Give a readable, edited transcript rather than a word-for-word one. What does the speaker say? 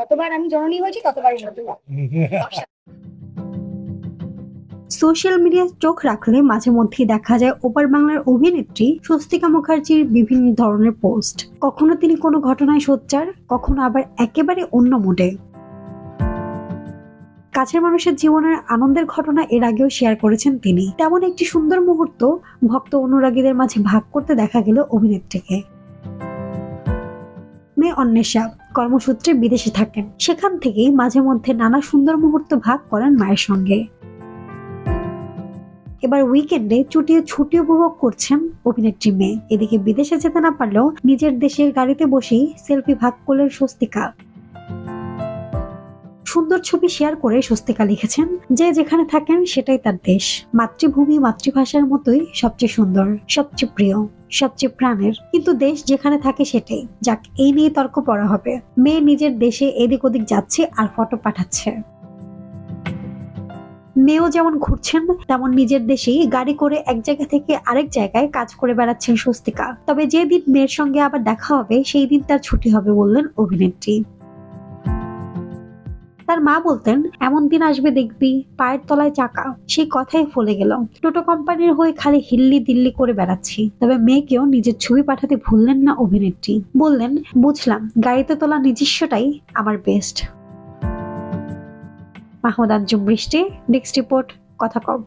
যতবার আমি জননী হয়েছি ততবারই নতুন। সোশ্যাল মিডিয়ায় চোখ রাখলে মাঝে মধ্যেই দেখা যায় ওপার বাংলার অভিনেত্রী স্বস্তিকা মুখার্জির বিভিন্ন ধরনের পোস্ট। কখনো তিনি কোনো ঘটনায় সোচ্চার, কখনো আবার একেবারে অন্য মুডে। কাছের মানুষের জীবনের আনন্দের ঘটনা এর আগেও শেয়ার করেছেন তিনি। তেমন একটি সুন্দর মুহূর্ত ভক্ত অনুরাগীদের মাঝে ভাগ করতে দেখা গেল অভিনেত্রীকে। মেয়ে অন্বেষা কর্মসূত্রে বিদেশে থাকেন, সেখান থেকেই মাঝে মধ্যে নানা সুন্দর মুহূর্ত ভাগ করেন মায়ের সঙ্গে। এবার উইকেন্ডে ছুটি উপভোগ করছেন অভিনেত্রী মেয়ে। এদিকে বিদেশে যেতে না পারলেও নিজের দেশের গাড়িতে বসেই সেলফি ভাগ করলেন স্বস্তিকা। সুন্দর ছবি শেয়ার করে স্বস্তিকা লিখেছেন, যে যেখানে থাকেন সেটাই তার দেশ। মাতৃভূমি মাতৃভাষার মতোই সবচেয়ে সুন্দর, সবচেয়ে প্রিয়, সবচেয়ে প্রাণের, কিন্তু দেশ যেখানে থাকে সেটাই। যাক, এই নিয়ে তর্ক পড়া হবে। মেয়ে নিজের দেশে এদিক ওদিক যাচ্ছে আর ফটো পাঠাচ্ছে। মেয়েও যেমন ঘুরছেন তেমন নিজের দেশেই গাড়ি করে এক জায়গা থেকে আরেক জায়গায় কাজ করে বেড়াচ্ছেন স্বস্তিকা। তবে যে দিন মেয়ের সঙ্গে আবার দেখা হবে সেই দিন তার ছুটি হবে বললেন অভিনেত্রী। তার মা বলতেন, এমন দিন আসবে দেখবি পায়ের তলায় চাকা। সেই কথাই ফলে গেল। টোটো কোম্পানির হয়ে খালি হিল্লি দিল্লি করে বেড়াচ্ছি। তবে মেয়েকেও নিজের ছবি পাঠাতে ভুললেন না অভিনেত্রী। বললেন, বুঝলাম গাড়িতে তোলা নিজস্বটাই আমার বেস্ট। মাহমুদ আঞ্জুম বৃষ্টি, নেক্সট রিপোর্ট, কথা কম।